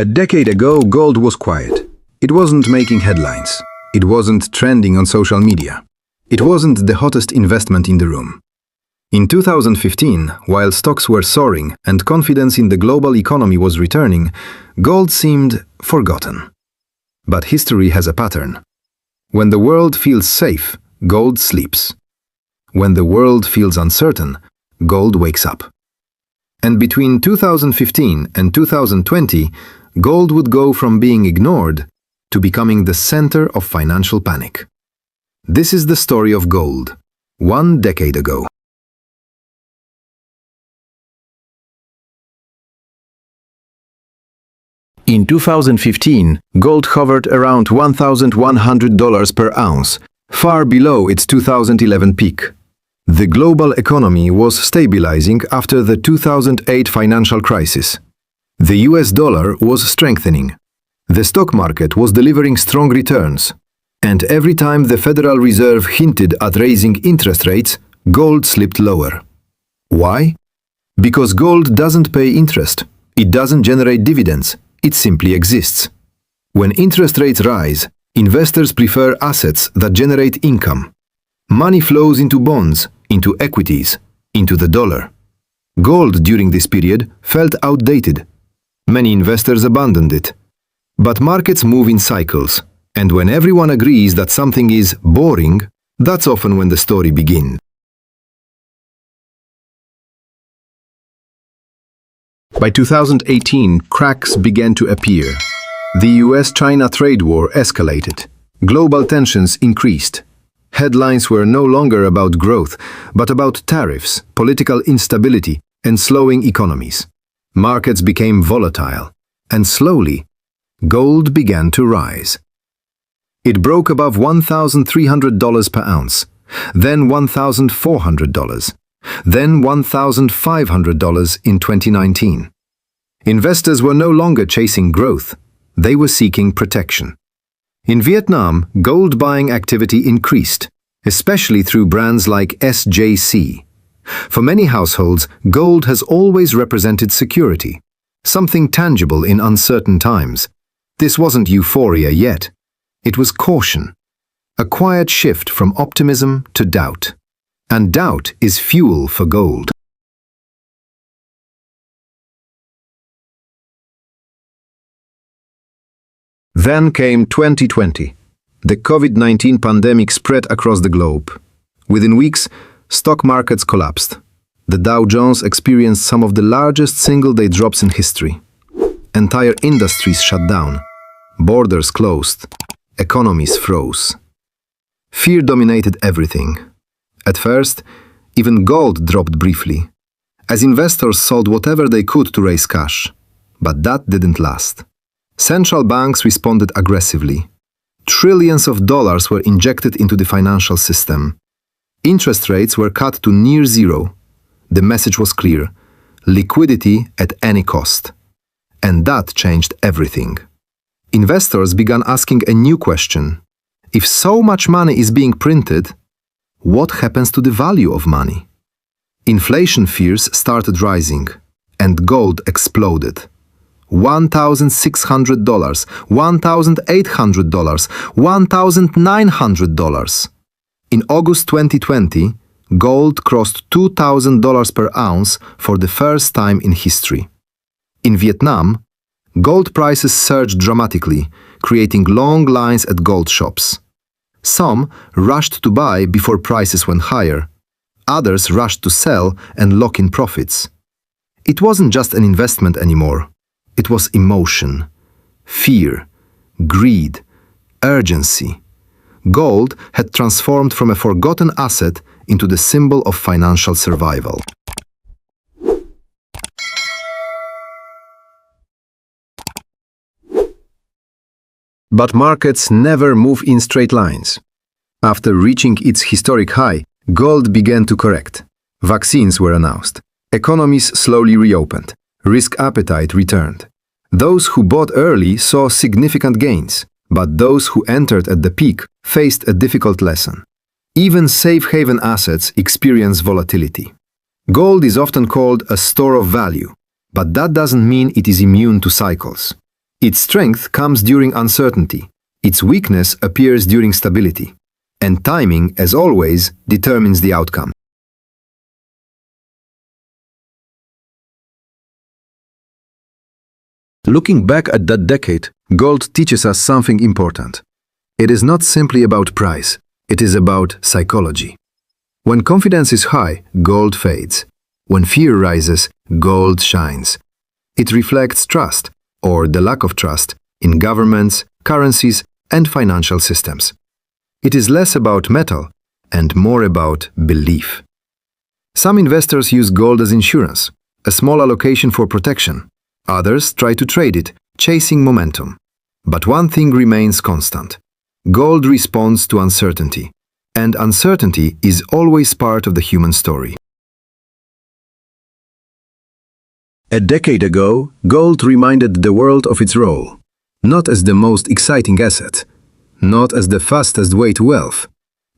A decade ago, gold was quiet. It wasn't making headlines. It wasn't trending on social media. It wasn't the hottest investment in the room. In 2015, while stocks were soaring and confidence in the global economy was returning, gold seemed forgotten. But history has a pattern. When the world feels safe, gold sleeps. When the world feels uncertain, gold wakes up. And between 2015 and 2020, gold would go from being ignored to becoming the center of financial panic. This is the story of gold, 1 decade ago. In 2015, gold hovered around $1,100 per ounce, far below its 2011 peak. The global economy was stabilizing after the 2008 financial crisis. The US dollar was strengthening. The stock market was delivering strong returns. And every time the Federal Reserve hinted at raising interest rates, gold slipped lower. Why? Because gold doesn't pay interest. It doesn't generate dividends. It simply exists. When interest rates rise, investors prefer assets that generate income. Money flows into bonds, into equities, into the dollar. Gold during this period felt outdated. Many investors abandoned it. But markets move in cycles, and when everyone agrees that something is boring, that's often when the story begins. By 2018, cracks began to appear. The US-China trade war escalated. Global tensions increased. Headlines were no longer about growth, but about tariffs, political instability, and slowing economies. Markets became volatile, and slowly, gold began to rise. It broke above $1,300 per ounce, then $1,400, then $1,500 in 2019. Investors were no longer chasing growth, they were seeking protection. In Vietnam, gold buying activity increased, especially through brands like SJC. For many households, gold has always represented security, something tangible in uncertain times. This wasn't euphoria yet. It was caution, a quiet shift from optimism to doubt. And doubt is fuel for gold. Then came 2020. The COVID-19 pandemic spread across the globe. Within weeks, stock markets collapsed. The Dow Jones experienced some of the largest single-day drops in history. Entire industries shut down. Borders closed. Economies froze. Fear dominated everything. At first, even gold dropped briefly, as investors sold whatever they could to raise cash. But that didn't last. Central banks responded aggressively. Trillions of dollars were injected into the financial system. Interest rates were cut to near zero. The message was clear: liquidity at any cost. And that changed everything. Investors began asking a new question. If so much money is being printed, what happens to the value of money? Inflation fears started rising, and gold exploded. $1,600, $1,800, $1,900. In August 2020, gold crossed $2,000 per ounce for the first time in history. In Vietnam, gold prices surged dramatically, creating long lines at gold shops. Some rushed to buy before prices went higher. Others rushed to sell and lock in profits. It wasn't just an investment anymore. It was emotion, fear, greed, urgency. Gold had transformed from a forgotten asset into the symbol of financial survival. But markets never move in straight lines. After reaching its historic high, gold began to correct. Vaccines were announced. Economies slowly reopened. Risk appetite returned. Those who bought early saw significant gains, but those who entered at the peak faced a difficult lesson. Even safe haven assets experience volatility. Gold is often called a store of value, but that doesn't mean it is immune to cycles. Its strength comes during uncertainty. Its weakness appears during stability. And timing, as always, determines the outcome. Looking back at that decade, gold teaches us something important. It is not simply about price, it is about psychology. When confidence is high, gold fades. When fear rises, gold shines. It reflects trust, or the lack of trust, in governments, currencies, and financial systems. It is less about metal and more about belief. Some investors use gold as insurance, a small allocation for protection. Others try to trade it, chasing momentum. But one thing remains constant. Gold responds to uncertainty, and uncertainty is always part of the human story. A decade ago, gold reminded the world of its role, not as the most exciting asset, not as the fastest way to wealth,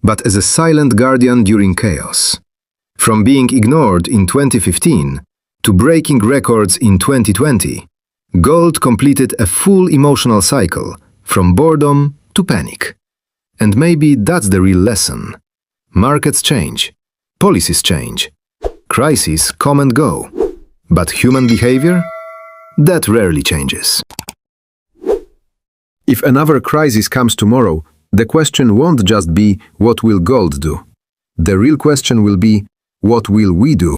but as a silent guardian during chaos. From being ignored in 2015 to breaking records in 2020, gold completed a full emotional cycle, from boredom to panic. And maybe that's the real lesson. Markets change, policies change, crises come and go. But human behavior? That rarely changes. If another crisis comes tomorrow, the question won't just be, what will gold do? The real question will be, what will we do?